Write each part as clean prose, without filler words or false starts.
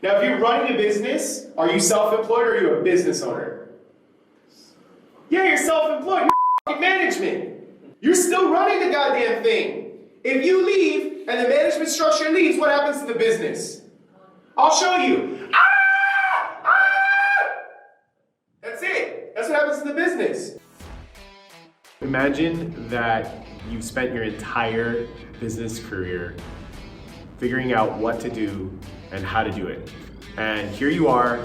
Now, if you're running a business, are you self-employed or are you a business owner? Yeah, you're self-employed. You're f***ing management. You're still running the goddamn thing. If you leave and the management structure leaves, what happens to the business? I'll show you. That's it. That's what happens to the business. Imagine that you've spent your entire business career figuring out what to do and how to do it. And here you are,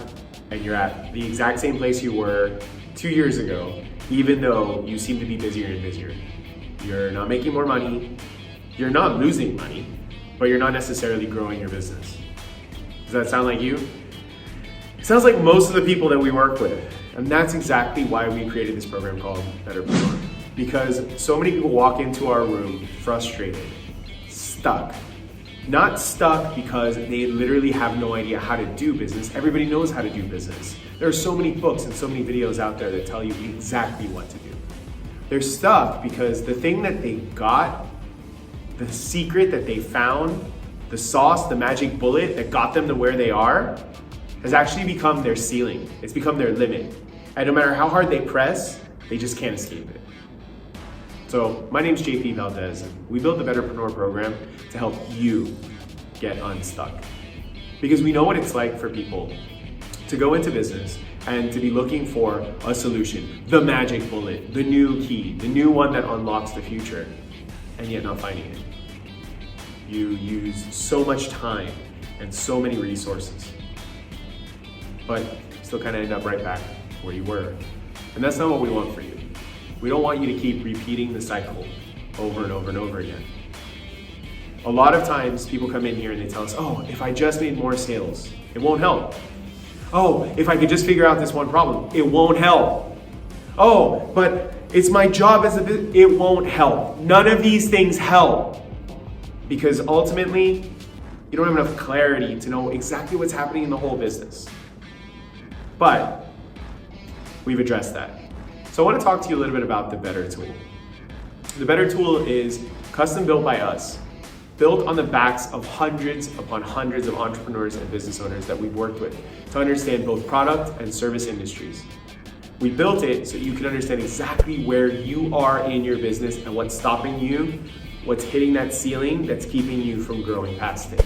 and you're at the exact same place you were 2 years ago, even though you seem to be busier and busier. You're not making more money, you're not losing money, but you're not necessarily growing your business. Does that sound like you? It sounds like most of the people that we work with. And that's exactly why we created this program called Betterpreneur. Because so many people walk into our room frustrated, stuck. Not stuck because they literally have no idea how to do business. Everybody knows how to do business. There are so many books and so many videos out there that tell you exactly what to do. They're stuck because the thing that they got, the secret that they found, the sauce, the magic bullet that got them to where they are, has actually become their ceiling. It's become their limit. And no matter how hard they press, they just can't escape it. So my name's JP Valdez, and we built the Betterpreneur program to help you get unstuck. Because we know what it's like for people to go into business and to be looking for a solution, the magic bullet, the new key, the new one that unlocks the future, and yet not finding it. You use so much time and so many resources, but still kind of end up right back where you were. And that's not what we want for you. We don't want you to keep repeating the cycle over and over and over again. A lot of times people come in here and they tell us, oh, if I just made more sales, it won't help. Oh, if I could just figure out this one problem, it won't help. Oh, but it's my job as a business, it won't help. None of these things help. Because ultimately, you don't have enough clarity to know exactly what's happening in the whole business. But we've addressed that. So I want to talk to you a little bit about the Better tool. The Better tool is custom built by us, built on the backs of hundreds upon hundreds of entrepreneurs and business owners that we've worked with to understand both product and service industries. We built it so you can understand exactly where you are in your business and what's stopping you, what's hitting that ceiling that's keeping you from growing past it.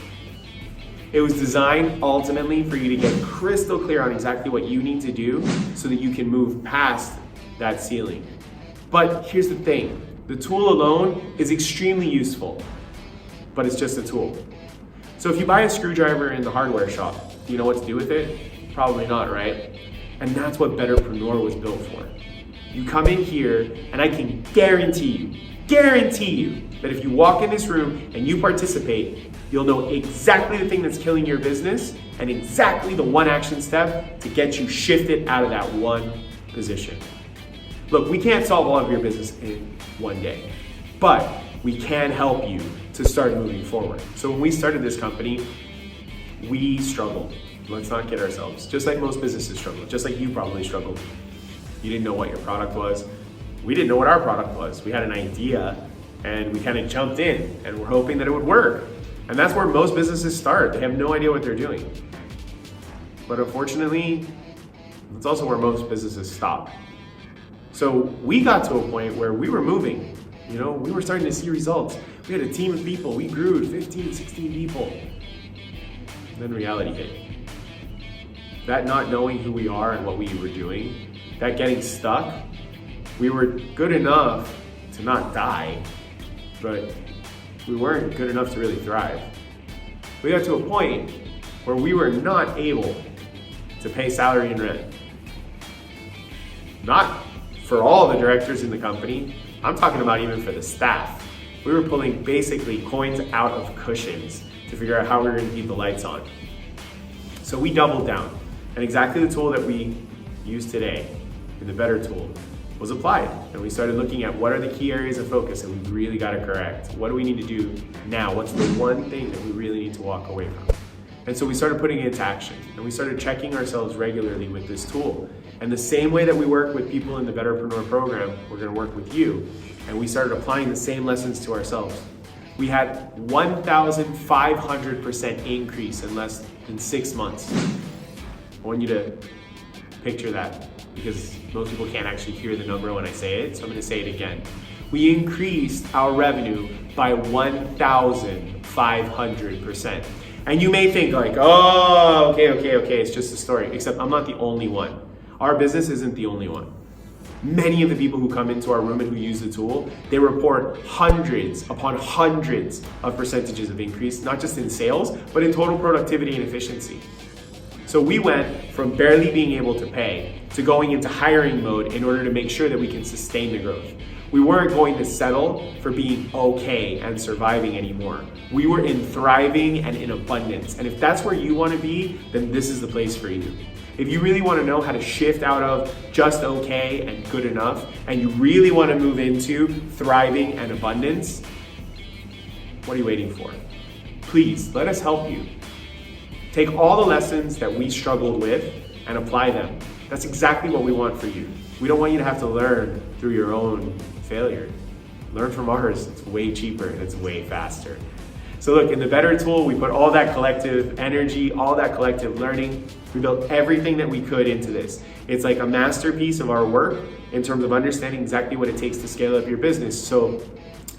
It was designed ultimately for you to get crystal clear on exactly what you need to do so that you can move past that ceiling. But here's the thing, the tool alone is extremely useful, but it's just a tool. So if you buy a screwdriver in the hardware shop, do you know what to do with it? Probably not, right? And that's what Betterpreneur was built for. You come in here and I can guarantee you that if you walk in this room and you participate, you'll know exactly the thing that's killing your business and exactly the one action step to get you shifted out of that one position. Look, we can't solve all of your business in one day, but we can help you to start moving forward. So when we started this company, we struggled. Let's not kid ourselves. Just like most businesses struggle, just like you probably struggled. You didn't know what your product was. We didn't know what our product was. We had an idea and we kind of jumped in and we're hoping that it would work. And that's where most businesses start. They have no idea what they're doing. But unfortunately, that's also where most businesses stop. So we got to a point where we were moving. You know, we were starting to see results. We had a team of people. We grew to 15, 16 people. And then reality hit. That not knowing who we are and what we were doing, that getting stuck, we were good enough to not die, but we weren't good enough to really thrive. We got to a point where we were not able to pay salary and rent. Not for all the directors in the company, I'm talking about even for the staff. We were pulling basically coins out of cushions to figure out how we were gonna keep the lights on. So we doubled down, and exactly the tool that we use today, in the Better tool, was applied. And we started looking at what are the key areas of focus that we really gotta correct. What do we need to do now? What's the one thing that we really need to walk away from? And so we started putting it into action, and we started checking ourselves regularly with this tool. And the same way that we work with people in the Betterpreneur program, we're gonna work with you. And we started applying the same lessons to ourselves. We had 1,500% increase in less in 6 months. I want you to picture that because most people can't actually hear the number when I say it, so I'm gonna say it again. We increased our revenue by 1,500%. And you may think like, oh, okay, it's just a story, except I'm not the only one. Our business isn't the only one. Many of the people who come into our room and who use the tool, they report hundreds upon hundreds of percentages of increase, not just in sales, but in total productivity and efficiency. So we went from barely being able to pay to going into hiring mode in order to make sure that we can sustain the growth. We weren't going to settle for being okay and surviving anymore. We were in thriving and in abundance. And if that's where you want to be, then this is the place for you. If you really want to know how to shift out of just okay and good enough, and you really want to move into thriving and abundance, what are you waiting for? Please, let us help you. Take all the lessons that we struggled with and apply them. That's exactly what we want for you. We don't want you to have to learn through your own failure. Learn from ours. It's way cheaper and it's way faster. So look, in the Better tool, we put all that collective energy, all that collective learning. We built everything that we could into this. It's like a masterpiece of our work in terms of understanding exactly what it takes to scale up your business. So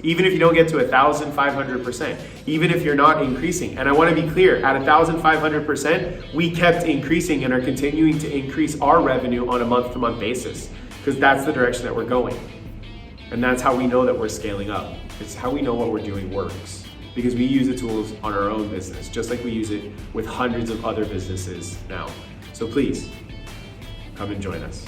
even if you don't get to 1,500%, even if you're not increasing, and I want to be clear, at 1,500%, we kept increasing and are continuing to increase our revenue on a month-to-month basis because that's the direction that we're going. And that's how we know that we're scaling up. It's how we know what we're doing works because we use the tools on our own business, just like we use it with hundreds of other businesses now. So please, come and join us.